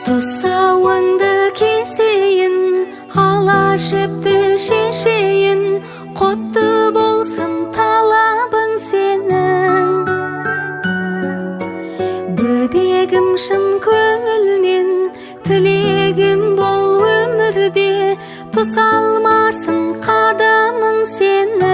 Тосауыңды кесейін, алашыпты шешейін, құтты болсын талабың сенің. Бөбегім шын көңілмен, тілегім бол өмірде, тосалмасын қадамың сенің.